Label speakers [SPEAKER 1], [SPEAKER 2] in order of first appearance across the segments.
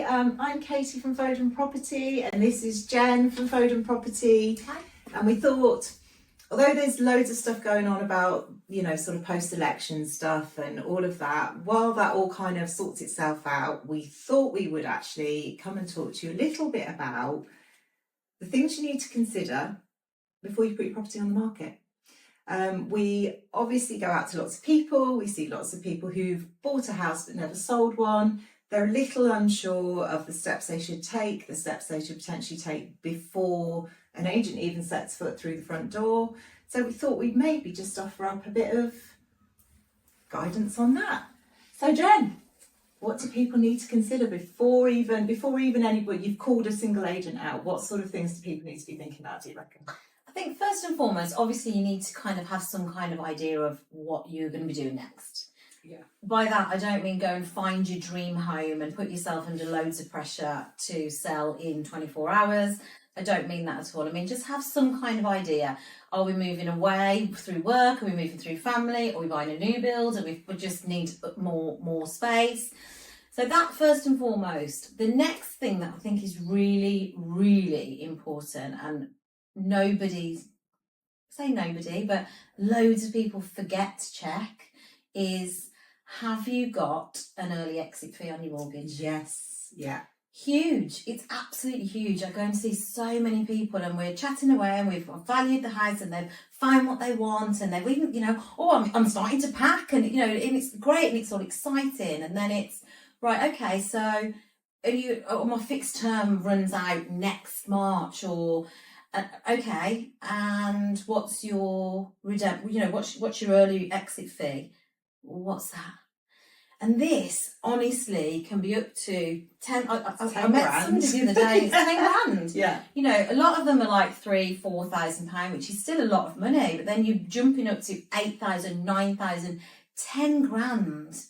[SPEAKER 1] I'm Katie from Foden Property, and this is Jen from Foden Property.
[SPEAKER 2] Hi.
[SPEAKER 1] And we thought, although there's loads of stuff going on about, sort of post-election stuff and all of that, while that all kind of sorts itself out, we thought we would actually come and talk to you a little bit about the things you need to consider before you put your property on the market. We obviously go out to lots of people. We see lots of people who've bought a house but never sold one. They're a little unsure of the steps they should take, the steps they should potentially take before an agent even sets foot through the front door. So we thought we'd maybe just offer up a bit of guidance on that. So Jen, what do people need to consider before even anybody, you've called a single agent out, what sort of things do people need to be thinking about, do you reckon?
[SPEAKER 2] I think first and foremost, obviously you need to kind of have some kind of idea of what you're going to be doing next.
[SPEAKER 1] Yeah.
[SPEAKER 2] By that, I don't mean go and find your dream home and put yourself under loads of pressure to sell in 24 hours. I don't mean that at all. I mean, just have some kind of idea. Are we moving away through work? Are we moving through family? Are we buying a new build? And we just need more space. So that first and foremost. The next thing that I think is really, really important, and but loads of people forget to check, is have you got an early exit fee on your mortgage?
[SPEAKER 1] Yes, yeah.
[SPEAKER 2] Huge. It's absolutely huge. I go and see so many people and we're chatting away and we've valued the house and they've found what they want and they've even, I'm starting to pack and, and it's great and it's all exciting. And then it's, right, okay, so my fixed term runs out next March or, okay, and what's your what's your early exit fee? What's that? And this, honestly, can be up to 10. I met somebody the other day, it's 10 grand.
[SPEAKER 1] Yeah.
[SPEAKER 2] A lot of them are like £3,000-4,000, which is still a lot of money, but then you're jumping up to 8,000, 9,000, 10 grand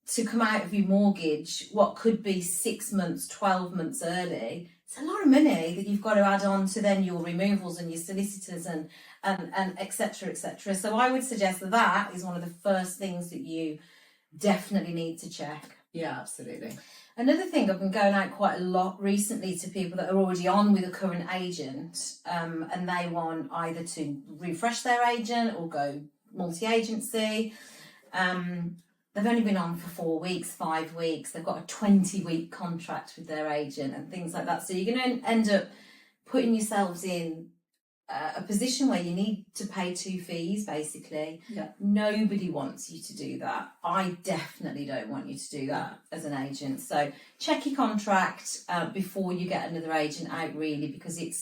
[SPEAKER 2] to come out of your mortgage, what could be 6 months, 12 months early. It's a lot of money that you've got to add on to then your removals and your solicitors and et cetera, et cetera. So I would suggest that is one of the first things that you definitely need to check.
[SPEAKER 1] Yeah, absolutely.
[SPEAKER 2] Another thing, I've been going out quite a lot recently to people that are already on with a current agent and they want either to refresh their agent or go multi-agency. They've only been on for 4 weeks, 5 weeks. They've got a 20-week contract with their agent and things like that. So you're going to end up putting yourselves in a position where you need to pay 2 fees, basically.
[SPEAKER 1] Yeah.
[SPEAKER 2] Nobody wants you to do that. I definitely don't want you to do that as an agent. So check your contract before you get another agent out, really, because you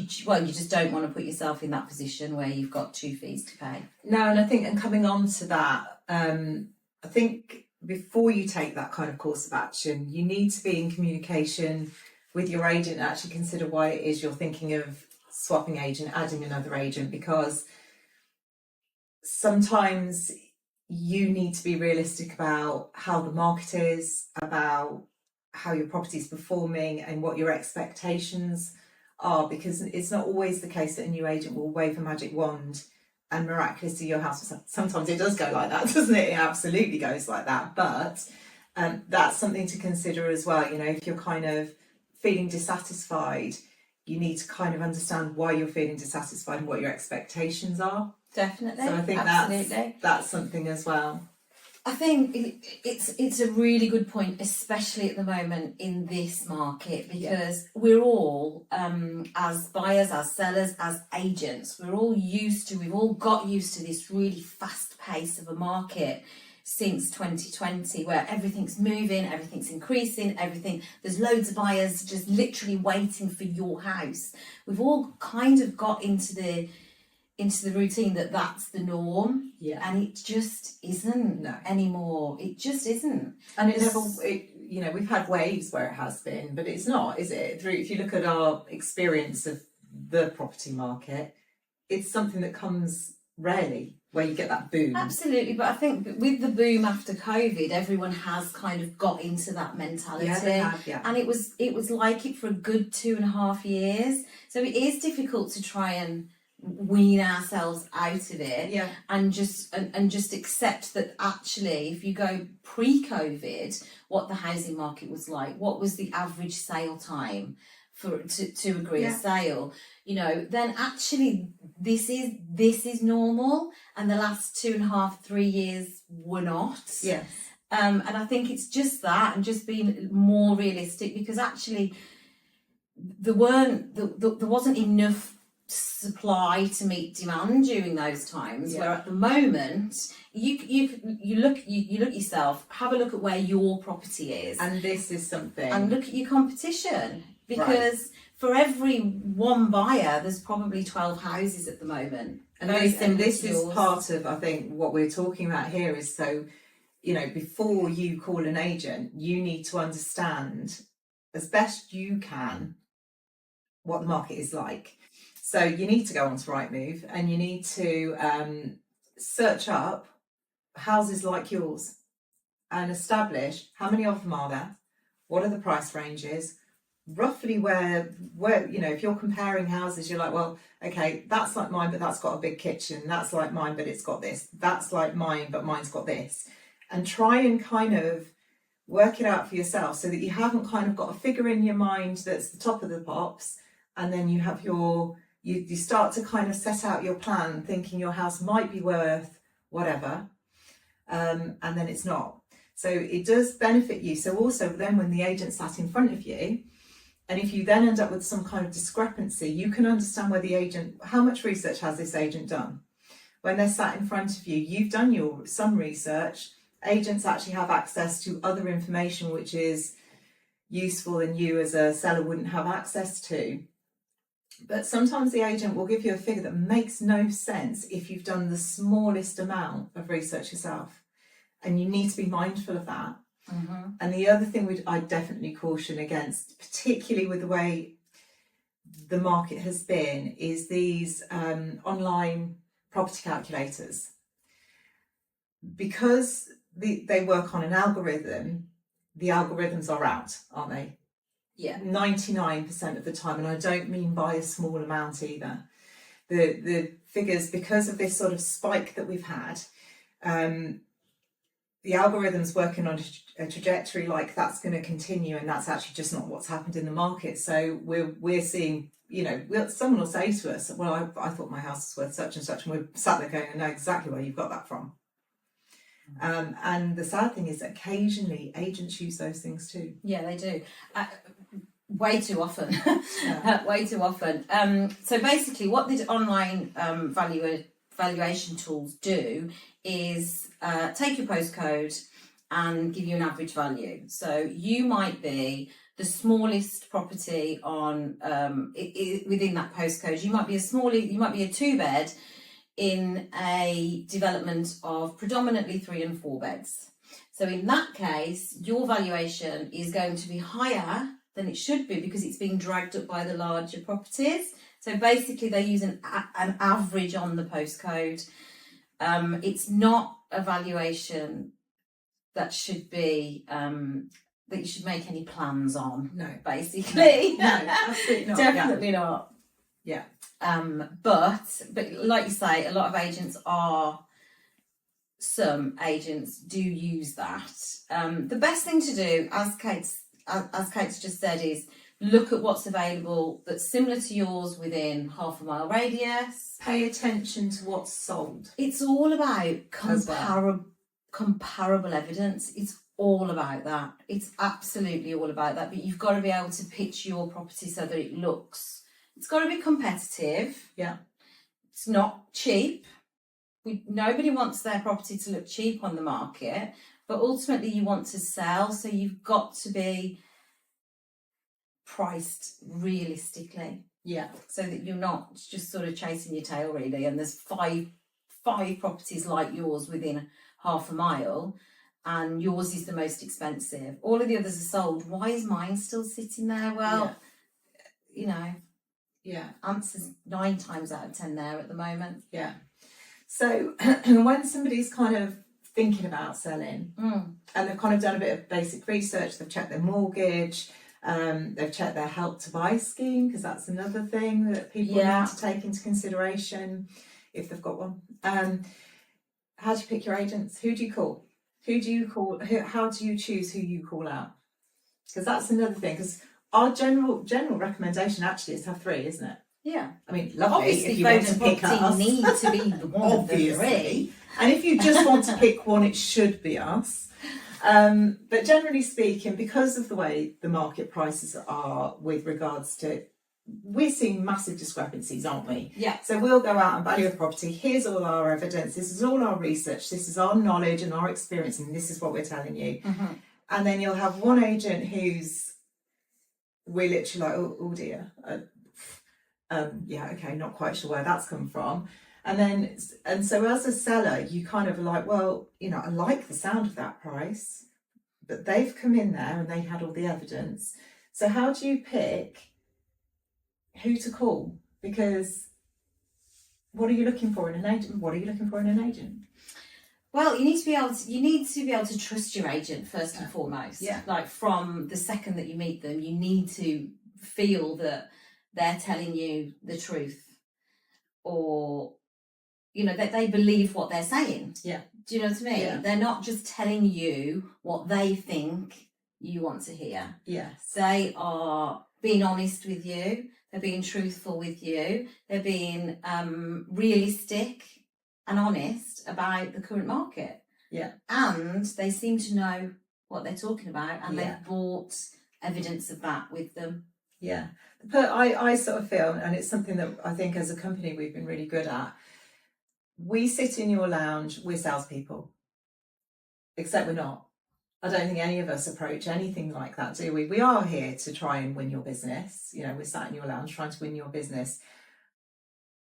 [SPEAKER 2] just don't want to put yourself in that position where you've got 2 fees to pay.
[SPEAKER 1] No, and I think, and coming on to that, I think before you take that kind of course of action, you need to be in communication with your agent and actually consider why it is you're thinking of swapping agent, adding another agent, because sometimes you need to be realistic about how the market is, about how your property is performing and what your expectations are, because it's not always the case that a new agent will wave a magic wand and miraculously your house, sometimes it does go like that, doesn't it? It absolutely goes like that, but that's something to consider as well. If you're kind of feeling dissatisfied, you need to kind of understand why you're feeling dissatisfied and what your expectations are.
[SPEAKER 2] Definitely.
[SPEAKER 1] So I think that's something as well.
[SPEAKER 2] I think it's a really good point, especially at the moment in this market, because we're all, as buyers, as sellers, as agents, we've all got used to this really fast pace of a market since 2020, where everything's moving, everything's increasing, there's loads of buyers just literally waiting for your house. We've all kind of got into the routine that's the norm, and it just isn't anymore. It just isn't.
[SPEAKER 1] And we've had waves where it has been, but it's not, is it? If you look at our experience of the property market, it's something that comes rarely, where you get that boom.
[SPEAKER 2] Absolutely, but I think with the boom after COVID, everyone has kind of got into that mentality.
[SPEAKER 1] Yeah, they have, yeah.
[SPEAKER 2] And it was like it for a good 2.5 years. So it is difficult to try and wean ourselves out of it,
[SPEAKER 1] Yeah.
[SPEAKER 2] and just accept that actually, if you go pre-COVID, what the housing market was like, what was the average sale time to agree a sale, then actually this is normal, and the last 2.5-3 years were not.
[SPEAKER 1] Yes.
[SPEAKER 2] And I think it's just that, and just being more realistic, because actually there wasn't enough supply to meet demand during those times. Where at the moment you look yourself, have a look at where your property is,
[SPEAKER 1] and this is something,
[SPEAKER 2] and look at your competition, because for every one buyer there's probably 12 houses at the moment.
[SPEAKER 1] And this is part of, I think, what we're talking about here is, so before you call an agent, you need to understand as best you can what the market is like. So you need to go onto Rightmove, and you need to search up houses like yours and establish how many of them are there, what are the price ranges, roughly where if you're comparing houses, you're like, well, okay, that's like mine, but that's got a big kitchen, that's like mine, but it's got this, that's like mine, but mine's got this, and try and kind of work it out for yourself, so that you haven't kind of got a figure in your mind that's the top of the pops, and then you have you start to kind of set out your plan thinking your house might be worth whatever, and then it's not. So it does benefit you. So also then when the agent sat in front of you, and if you then end up with some kind of discrepancy, you can understand where the agent, how much research has this agent done? When they're sat in front of you, you've done some research. Agents actually have access to other information which is useful and you as a seller wouldn't have access to. But sometimes the agent will give you a figure that makes no sense if you've done the smallest amount of research yourself. And you need to be mindful of that.
[SPEAKER 2] Mm-hmm.
[SPEAKER 1] And the other thing I definitely caution against, particularly with the way the market has been, is these online property calculators. Because they work on an algorithm, the algorithms are out, aren't they?
[SPEAKER 2] Yeah.
[SPEAKER 1] 99% of the time, and I don't mean by a small amount either. The figures, because of this sort of spike that we've had, the algorithm's working on a trajectory like that's going to continue, and that's actually just not what's happened in the market. So we're seeing, someone will say to us, well, I thought my house was worth such and such, and we're sat there going, I know exactly where you've got that from. And the sad thing is occasionally agents use those things too.
[SPEAKER 2] Yeah, they do. Way too often. Way too often. So basically what the online valuation tools do is take your postcode and give you an average value. So you might be the smallest property on within that postcode. You might be a 2-bed in a development of predominantly 3 and 4 beds. So in that case, your valuation is going to be higher than it should be because it's being dragged up by the larger properties. So basically they use an average on the postcode. It's not a valuation that should be that you should make any plans on.
[SPEAKER 1] No.
[SPEAKER 2] Basically.
[SPEAKER 1] No, absolutely not.
[SPEAKER 2] Definitely not.
[SPEAKER 1] Yeah.
[SPEAKER 2] But like you say, a lot of some agents do use that. The best thing to do, as Kate's just said, is look at what's available that's similar to yours within half a mile radius.
[SPEAKER 1] Pay attention to what's sold.
[SPEAKER 2] It's all about comparable evidence. It's all about that. It's absolutely all about that. But you've got to be able to pitch your property so that it's got to be competitive.
[SPEAKER 1] Yeah.
[SPEAKER 2] It's not cheap. Nobody wants their property to look cheap on the market, but ultimately you want to sell, so you've got to be priced realistically.
[SPEAKER 1] Yeah.
[SPEAKER 2] So that you're not just sort of chasing your tail really, and there's five properties like yours within half a mile and yours is the most expensive. All of the others are sold. Why is mine still sitting there? Well,
[SPEAKER 1] Yeah.
[SPEAKER 2] Answers 9 times out of 10 there at the moment.
[SPEAKER 1] Yeah. So when somebody's kind of thinking about selling and they've kind of done a bit of basic research, they've checked their mortgage, They've checked their Help to Buy scheme, because that's another thing that people need to take into consideration if they've got one. How do you pick your agents? Who do you call? How do you choose who you call out? Because that's another thing. Because our general recommendation actually is to have 3, isn't it?
[SPEAKER 2] Yeah.
[SPEAKER 1] I mean, lovely
[SPEAKER 2] Obviously,
[SPEAKER 1] if you want to
[SPEAKER 2] Foden
[SPEAKER 1] pick us.
[SPEAKER 2] need to be the one of the 3.
[SPEAKER 1] And if you just want to pick one, it should be us. But generally speaking, because of the way the market prices are with regards to, we're seeing massive discrepancies, aren't we?
[SPEAKER 2] Yeah.
[SPEAKER 1] So we'll go out and value a property. Here's all our evidence. This is all our research. This is our knowledge and our experience. And this is what we're telling you.
[SPEAKER 2] Mm-hmm.
[SPEAKER 1] And then you'll have one agent we're literally like, oh dear. Yeah, okay, not quite sure where that's come from. And so as a seller, you kind of like, well, I like the sound of that price, but they've come in there and they had all the evidence. So how do you pick who to call? Because what are you looking for in an agent? What are you looking for in an agent?
[SPEAKER 2] Well, you need to be able to trust your agent first and foremost.
[SPEAKER 1] Yeah.
[SPEAKER 2] Like from the second that you meet them, you need to feel that they're telling you the truth, or that they believe what they're saying.
[SPEAKER 1] Yeah.
[SPEAKER 2] Do you know what I mean?
[SPEAKER 1] Yeah.
[SPEAKER 2] They're not just telling you what they think you want to hear.
[SPEAKER 1] Yes.
[SPEAKER 2] They are being honest with you. They're being truthful with you. They're being realistic and honest about the current market.
[SPEAKER 1] Yeah.
[SPEAKER 2] And they seem to know what they're talking about, and
[SPEAKER 1] Yeah.
[SPEAKER 2] they've brought evidence of that with them.
[SPEAKER 1] Yeah. But I sort of feel, and it's something that I think as a company we've been really good at, we sit in your lounge, we're salespeople. Except we're not. I don't think any of us approach anything like that, do we? We are here to try and win your business. We're sat in your lounge trying to win your business.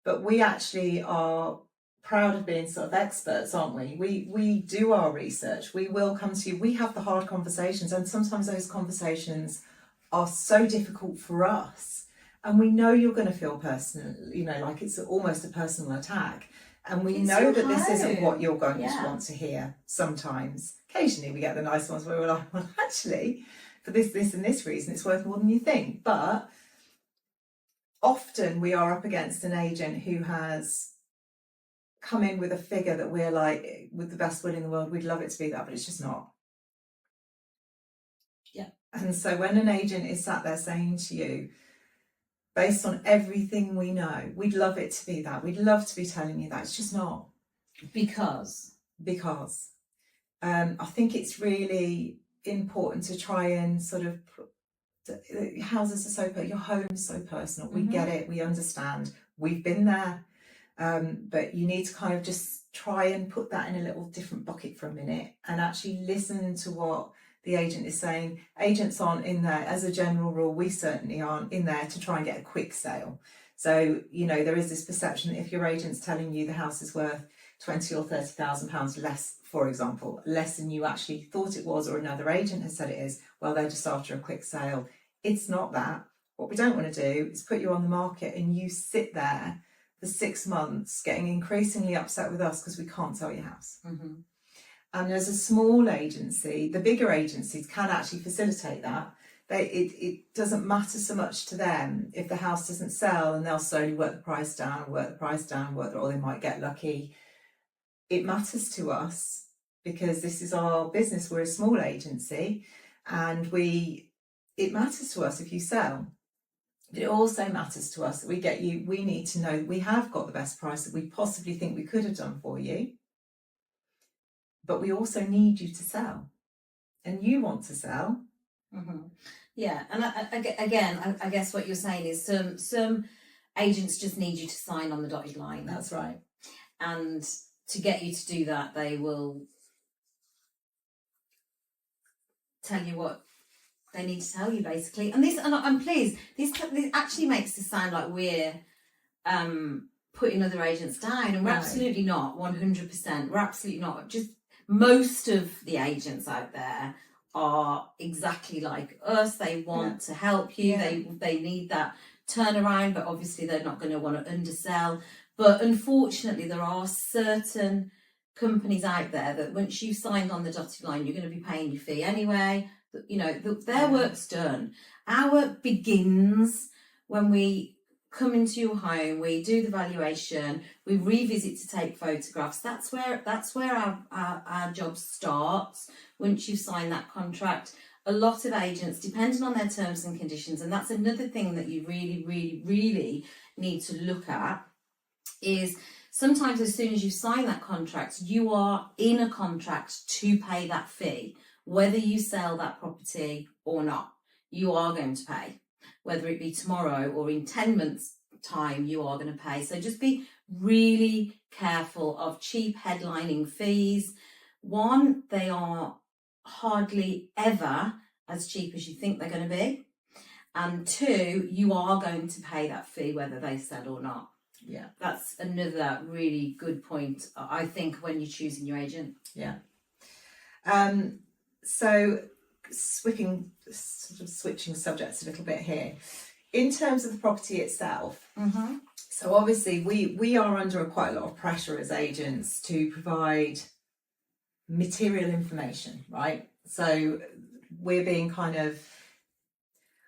[SPEAKER 1] But we actually are proud of being sort of experts, aren't we? We do our research. We will come to you. We have the hard conversations, and sometimes those conversations are so difficult for us. And we know you're going to feel personal, like it's almost a personal attack. And we know that this isn't what you're going to want to hear sometimes. Occasionally we get the nice ones where we're like, well, actually, for this and this reason, it's worth more than you think. But often we are up against an agent who has come in with a figure that we're like, with the best will in the world, we'd love it to be that, but it's just not.
[SPEAKER 2] Yeah.
[SPEAKER 1] And so when an agent is sat there saying to you, based on everything we know, we'd love it to be that. We'd love to be telling you that. It's just not.
[SPEAKER 2] Because
[SPEAKER 1] I think it's really important to try and sort of houses are so your home is so personal. We get it. We understand. We've been there. But you need to kind of just try and put that in a little different bucket for a minute and actually listen to what the agent is saying. Agents aren't in there, as a general rule, we certainly aren't in there to try and get a quick sale. So, there is this perception that if your agent's telling you the house is worth £20,000 or £30,000 less, for example, less than you actually thought it was, or another agent has said it is, well, they're just after a quick sale. It's not that. What we don't want to do is put you on the market and you sit there for 6 months getting increasingly upset with us because we can't sell your house. And as a small agency, the bigger agencies can actually facilitate that. It doesn't matter so much to them if the house doesn't sell, and they'll slowly work the price down, or they might get lucky. It matters to us because this is our business. We're a small agency, and it matters to us if you sell. But it also matters to us that we need to know we have got the best price that we possibly think we could have done for you. But we also need you to sell, and you want to sell.
[SPEAKER 2] Yeah, and I guess what you're saying is some agents just need you to sign on the dotted line.
[SPEAKER 1] That's right.
[SPEAKER 2] And to get you to do that, they will tell you what they need to tell you, basically. And I'm pleased. This actually makes it sound like we're putting other agents down, and we're absolutely not. 100%. We're absolutely not. Just most of the agents out there are exactly like us. They want to help you. They need that turnaround, but obviously they're not going to want to undersell. But unfortunately, there are certain companies out there that once you've signed on the dotted line, you're going to be paying your fee anyway. Their work's done. Our work begins when we come into your home, we do the valuation, we revisit to take photographs. That's where our job starts once you've signed that contract. A lot of agents, depending on their terms and conditions, and that's another thing that you really, really, really need to look at, is sometimes as soon as you sign that contract, you are in a contract to pay that fee. Whether you sell that property or not, you are going to pay. Whether it be tomorrow or in 10 months' time, you are going to pay. So just be really careful of cheap headlining fees. One, they are hardly ever as cheap as you think they're going to be. And two, you are going to pay that fee whether they sell or not.
[SPEAKER 1] Yeah.
[SPEAKER 2] That's another really good point, I think, when you're choosing your agent.
[SPEAKER 1] Yeah. So switching subjects a little bit here. In terms of the property itself, so obviously we are under quite a lot of pressure as agents to provide material information, right? So we're being kind of,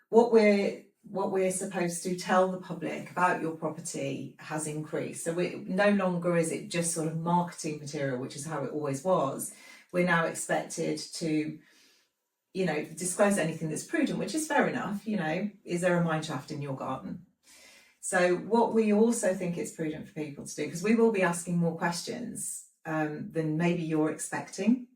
[SPEAKER 1] what we're supposed to tell the public about your property has increased. So we no longer is it just sort of marketing material, which is how it always was. We're now expected to, disclose anything that's prudent, which is fair enough. Is there a mine shaft in your garden? So what we also think it's prudent for people to do, because we will be asking more questions than maybe you're expecting.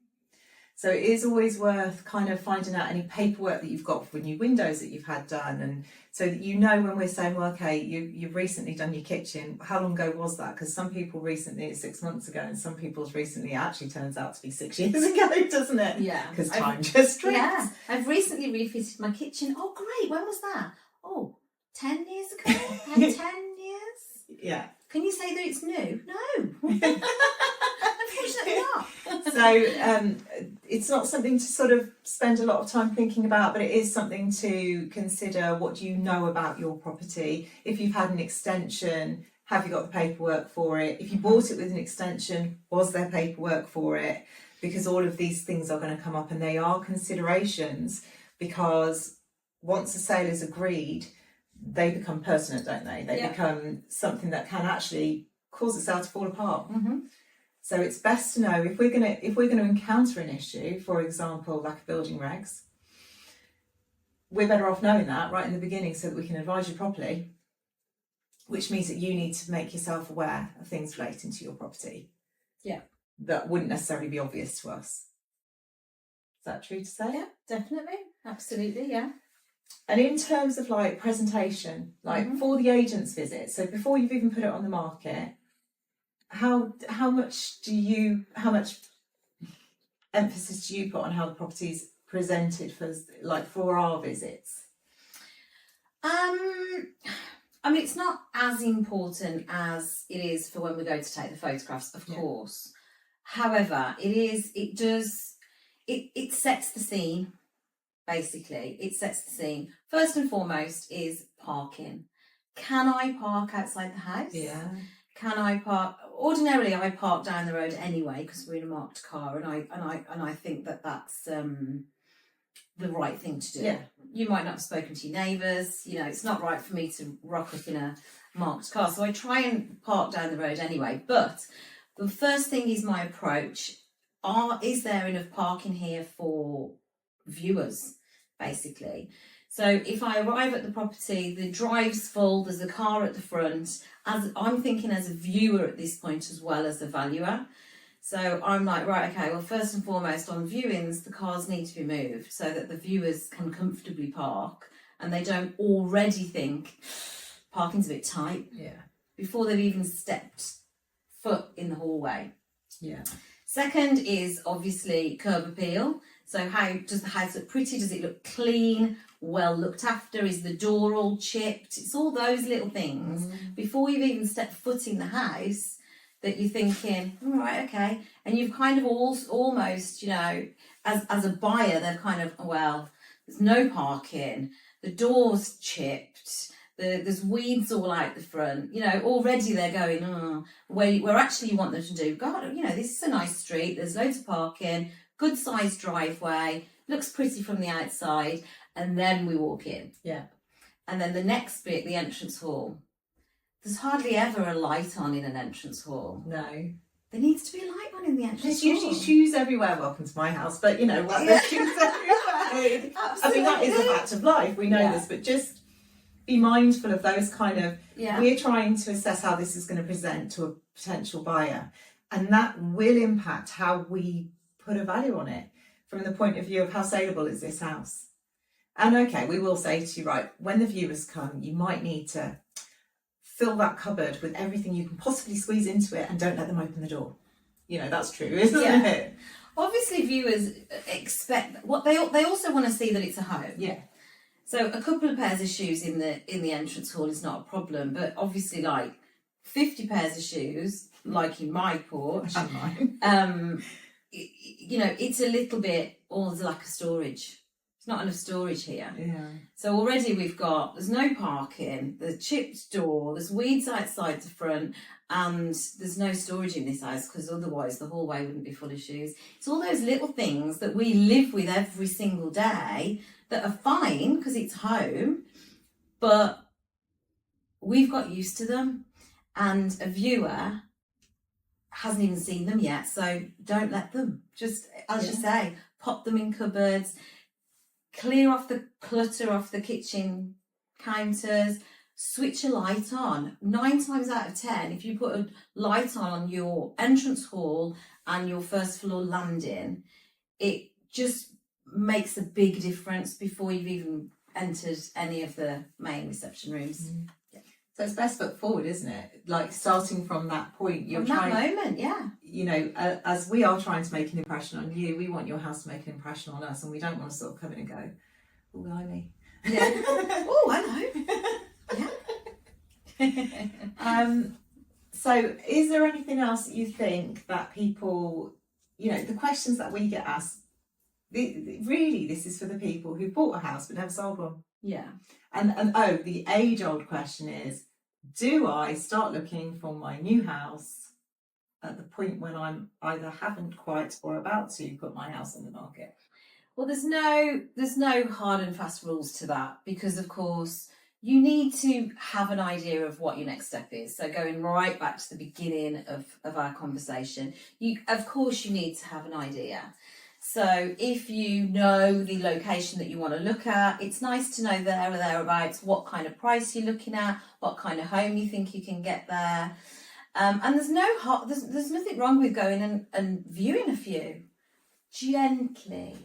[SPEAKER 1] So it is always worth kind of finding out any paperwork that you've got for new windows that you've had done, and so that when we're saying, well, okay, you've recently done your kitchen, how long ago was that? Because some people recently is 6 months ago, and some people's recently actually turns out to be 6 years ago, doesn't it?
[SPEAKER 2] Yeah.
[SPEAKER 1] Because time just drinks.
[SPEAKER 2] Yeah. I've recently refitted my kitchen. Oh, great. When was that? Oh, 10 years ago? 10 years?
[SPEAKER 1] Yeah.
[SPEAKER 2] Can you say that it's new? No. Unfortunately not.
[SPEAKER 1] So it's not something to sort of spend a lot of time thinking about, but it is something to consider. What do you know about your property? If you've had an extension, have you got the paperwork for it? If you bought it with an extension, was there paperwork for it? Because all of these things are going to come up, and they are considerations, because once a sale is agreed, they become pertinent, don't they? They become something that can actually cause the sale to fall apart. So it's best to know if we're going to encounter an issue, for example, lack of building regs, we're better off knowing that right in the beginning so that we can advise you properly, which means that you need to make yourself aware of things relating to your property.
[SPEAKER 2] Yeah.
[SPEAKER 1] That wouldn't necessarily be obvious to us. Is that true to say?
[SPEAKER 2] Yeah, definitely. Absolutely, yeah.
[SPEAKER 1] And in terms of like presentation, like for the agent's visit, so before you've even put it on the market, how much emphasis do you put on how the property's presented for our visits?
[SPEAKER 2] I mean, it's not as important as it is for when we go to take the photographs, of course. However, it sets the scene, basically. It sets the scene. First and foremost is parking. Can I park outside the house?
[SPEAKER 1] Yeah.
[SPEAKER 2] Can I park? Ordinarily, I park down the road anyway because we're in a marked car, and I think that that's the right thing to do.
[SPEAKER 1] Yeah.
[SPEAKER 2] You might not have spoken to your neighbours. It's not right for me to rock up in a marked car, so I try and park down the road anyway. But the first thing is my approach. Is there enough parking here for viewers, basically? So if I arrive at the property, the drive's full, there's a car at the front, I'm thinking as a viewer at this point as well as a valuer. So I'm like, right, okay, well, first and foremost, on viewings, the cars need to be moved so that the viewers can comfortably park and they don't already think parking's a bit tight before they've even stepped foot in the hallway.
[SPEAKER 1] Yeah.
[SPEAKER 2] Second is obviously curb appeal. So how does the house look pretty? Does it look clean? Well looked after? Is the door all chipped? It's all those little things before you've even stepped foot in the house that you're thinking, all right, okay. And you've kind of almost, as a buyer, they're kind of, well, there's no parking, the door's chipped, there's weeds all out the front, already they're going, where actually you want them to do, God, this is a nice street, there's loads of parking, good sized driveway, looks pretty from the outside, and then we walk in.
[SPEAKER 1] Yeah.
[SPEAKER 2] And then the next bit, the entrance hall. There's hardly ever a light on in an entrance hall.
[SPEAKER 1] No.
[SPEAKER 2] There needs to be a light on in the entrance
[SPEAKER 1] There's
[SPEAKER 2] hall.
[SPEAKER 1] usually shoes everywhere. Welcome to my house, but you know what? There's shoes everywhere. I mean, that is a fact of life. We know this, but just be mindful of those kind of.
[SPEAKER 2] Yeah.
[SPEAKER 1] We're trying to assess how this is going to present to a potential buyer, and that will impact how we put a value on it from the point of view of how saleable is this house. And okay, we will say to you, right, when the viewers come, you might need to fill that cupboard with everything you can possibly squeeze into it, and don't let them open the door. You know, that's true, isn't it?
[SPEAKER 2] Obviously, viewers expect what they also want to see that it's a home.
[SPEAKER 1] Yeah.
[SPEAKER 2] So a couple of pairs of shoes in the entrance hall is not a problem, but obviously, like 50 pairs of shoes, like in my porch,
[SPEAKER 1] And mine.
[SPEAKER 2] you know, it's a little bit, there's a lack of storage. There's not enough storage here.
[SPEAKER 1] Yeah.
[SPEAKER 2] So already there's no parking, there's chipped door, there's weeds outside the front, and there's no storage in this house because otherwise the hallway wouldn't be full of shoes. It's all those little things that we live with every single day that are fine because it's home, but we've got used to them, and a viewer hasn't even seen them yet, so don't let them. Just, as you say, pop them in cupboards, clear off the clutter off the kitchen counters, switch a light on. 9 times out of 10, if you put a light on your entrance hall and your first floor landing, it just makes a big difference before you've even entered any of the main reception rooms.
[SPEAKER 1] Mm. So it's best foot forward, isn't it? Like starting from that point,
[SPEAKER 2] From that moment, yeah.
[SPEAKER 1] You know, as we are trying to make an impression on you, we want your house to make an impression on us, and we don't want to sort of come in and go, "Oh, blimey."
[SPEAKER 2] Yeah. Oh, hello. Yeah.
[SPEAKER 1] So is there anything else that you think that people, you know, the questions that we get asked, really this is for the people who bought a house but never sold one?
[SPEAKER 2] Yeah.
[SPEAKER 1] And the age-old question is, do I start looking for my new house at the point when I'm either haven't quite or about to put my house on the market?
[SPEAKER 2] Well, there's no hard and fast rules to that, because of course you need to have an idea of what your next step is. So going right back to the beginning of our conversation, of course you need to have an idea. So if you know the location that you want to look at, it's nice to know there or thereabouts what kind of price you're looking at, what kind of home you think you can get there. And there's nothing wrong with going and viewing a few. Gently.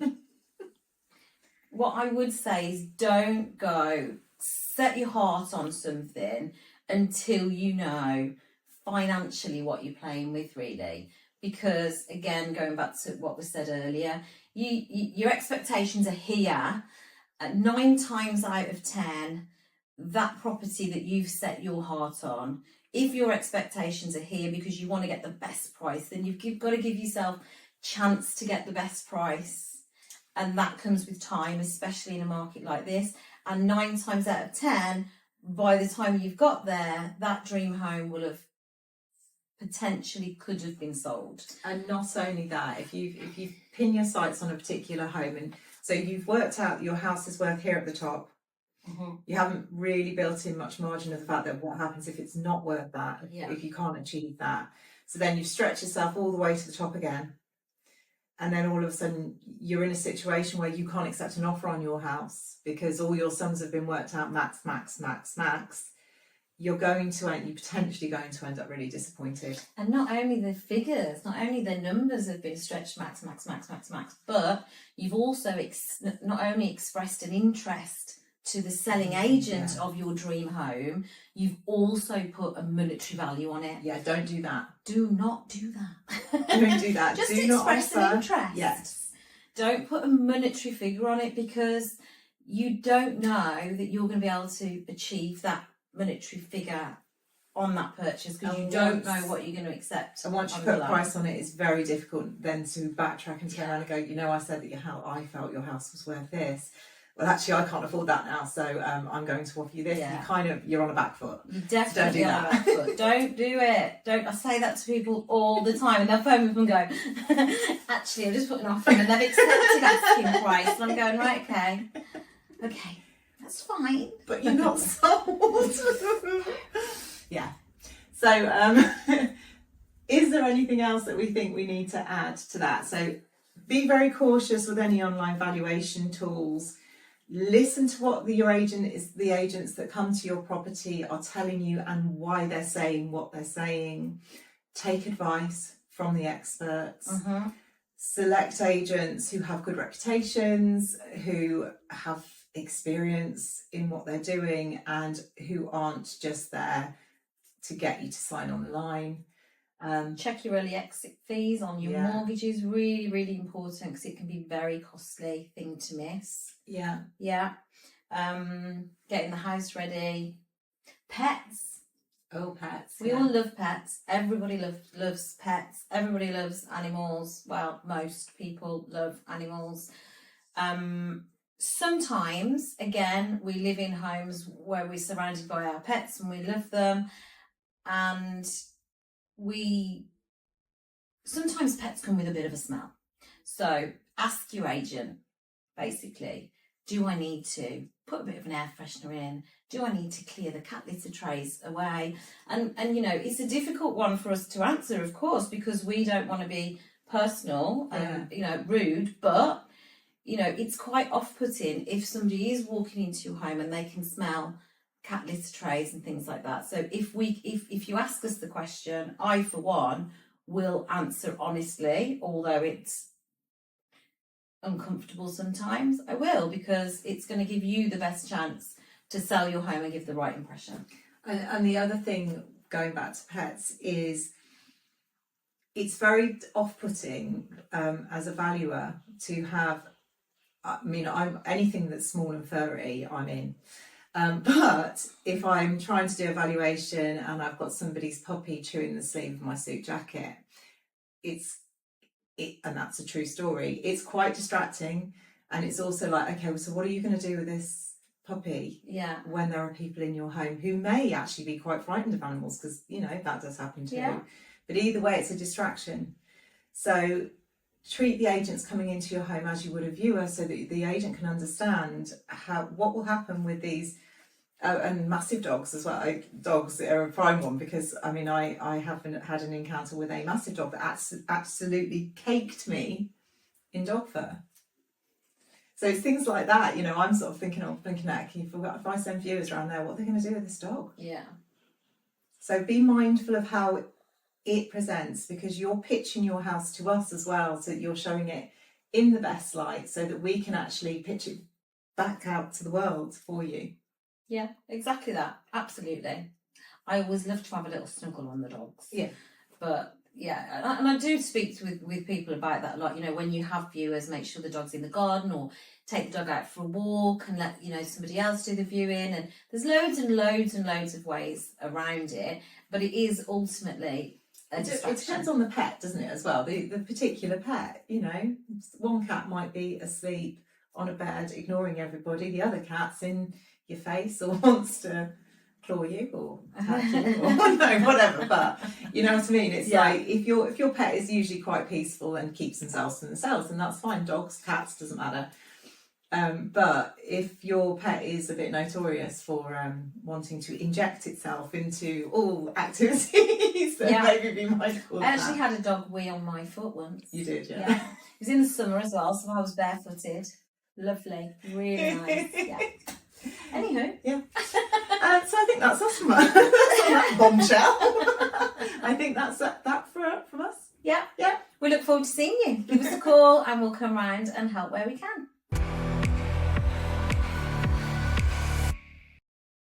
[SPEAKER 2] What I would say is, don't go set your heart on something until you know financially what you're playing with, really. Because again, going back to what was said earlier, your expectations are here. 9 times out of 10, that property that you've set your heart on, if your expectations are here because you want to get the best price, then you've got to give yourself chance to get the best price. And that comes with time, especially in a market like this. And 9 times out of 10, by the time you've got there, that dream home will have potentially could have been sold.
[SPEAKER 1] And not only that, if you pin your sights on a particular home, and so you've worked out your house is worth here at the top, you haven't really built in much margin of the fact that what happens if it's not worth that, if you can't achieve that. So then you've stretched yourself all the way to the top again, and then all of a sudden you're in a situation where you can't accept an offer on your house because all your sums have been worked out max. You're potentially going to end up really disappointed.
[SPEAKER 2] And not only the figures, not only the numbers have been stretched max, but you've also not only expressed an interest to the selling agent of your dream home, you've also put a monetary value on it.
[SPEAKER 1] Yeah, don't do that.
[SPEAKER 2] Do not do that.
[SPEAKER 1] Don't do that.
[SPEAKER 2] Just
[SPEAKER 1] do
[SPEAKER 2] express
[SPEAKER 1] not offer.
[SPEAKER 2] an interest.
[SPEAKER 1] Yes.
[SPEAKER 2] Don't put a monetary figure on it, because you don't know that you're going to be able to achieve that monetary figure on that purchase, because you don't know what you're going to accept.
[SPEAKER 1] And once you put a price on it, it's very difficult then to backtrack and turn around and go, you know, I said that I felt your house was worth this. well, actually, I can't afford that now, so I'm going to offer you this.
[SPEAKER 2] Yeah.
[SPEAKER 1] You're on a back foot.
[SPEAKER 2] You definitely
[SPEAKER 1] do
[SPEAKER 2] on a
[SPEAKER 1] that.
[SPEAKER 2] back foot. Don't do it. Don't. I say that to people all the time, and they'll phone me up and go, actually, I'm just putting an offer in, and they've accepted asking price, and I'm going, right, okay, that's fine.
[SPEAKER 1] But you're not sold. Yeah. So, is there anything else that we think we need to add to that? So, be very cautious with any online valuation tools. Listen to what the agents that come to your property are telling you and why they're saying what they're saying. Take advice from the experts. Select agents who have good reputations, who have experience in what they're doing, and who aren't just there to get you to sign on the line.
[SPEAKER 2] Check your early exit fees on your mortgages. Really, really important, because it can be a very costly thing to miss.
[SPEAKER 1] Yeah.
[SPEAKER 2] Getting the house ready. Pets.
[SPEAKER 1] Oh, pets.
[SPEAKER 2] We all love pets. Everybody loves pets. Everybody loves animals. Well, most people love animals. Sometimes, again, we live in homes where we're surrounded by our pets and we love them, and sometimes pets come with a bit of a smell. So ask your agent, basically, do I need to put a bit of an air freshener in? Do I need to clear the cat litter trays away? And it's a difficult one for us to answer, of course, because we don't want to be personal and rude, but it's quite off-putting if somebody is walking into your home and they can smell cat litter trays and things like that. So if you ask us the question, I for one will answer honestly, although it's uncomfortable sometimes. I will, because it's going to give you the best chance to sell your home and give the right impression.
[SPEAKER 1] And the other thing, going back to pets, is it's very off-putting as a valuer to have. I'm anything that's small and furry, I'm in. But if I'm trying to do a valuation and I've got somebody's puppy chewing the sleeve of my suit jacket, and that's a true story. It's quite distracting, and it's also like, okay, well, so what are you going to do with this puppy?
[SPEAKER 2] Yeah.
[SPEAKER 1] When there are people in your home who may actually be quite frightened of animals, because that does happen too.
[SPEAKER 2] Yeah.
[SPEAKER 1] But either way, it's a distraction. So treat the agents coming into your home as you would a viewer, so that the agent can understand what will happen with these and massive dogs as well. Dogs are a prime one, because I haven't had an encounter with a massive dog that absolutely caked me in dog fur. So it's things like that, I'm sort of thinking that if I send viewers around there, what are they going to do with this dog?
[SPEAKER 2] Yeah.
[SPEAKER 1] So be mindful of how it presents, because you're pitching your house to us as well, so that you're showing it in the best light, so that we can actually pitch it back out to the world for you.
[SPEAKER 2] Yeah, exactly that. Absolutely. I always love to have a little snuggle on the dogs. Yeah. But yeah, and I do speak with people about that a lot. When you have viewers, make sure the dog's in the garden, or take the dog out for a walk and let somebody else do the viewing. And there's loads and loads and loads of ways around it, but it is ultimately a distraction.
[SPEAKER 1] It depends on the pet, doesn't it, as well? The particular pet, one cat might be asleep on a bed ignoring everybody, the other cat's in your face or wants to claw you or attack you or whatever. But you know what I mean? It's like if your pet is usually quite peaceful and keeps themselves to themselves, then that's fine. Dogs, cats, doesn't matter. But if your pet is a bit notorious for wanting to inject itself into all activities, then maybe be mindful of that.
[SPEAKER 2] I actually had a dog wee on my foot once.
[SPEAKER 1] You did,
[SPEAKER 2] yeah. It was in the summer as well, so I was barefooted. Lovely, really nice. Yeah. Anywho,
[SPEAKER 1] yeah. So I think that's us from that bombshell. I think that's that from us.
[SPEAKER 2] Yeah. We look forward to seeing you. Give us a call and we'll come round and help where we can.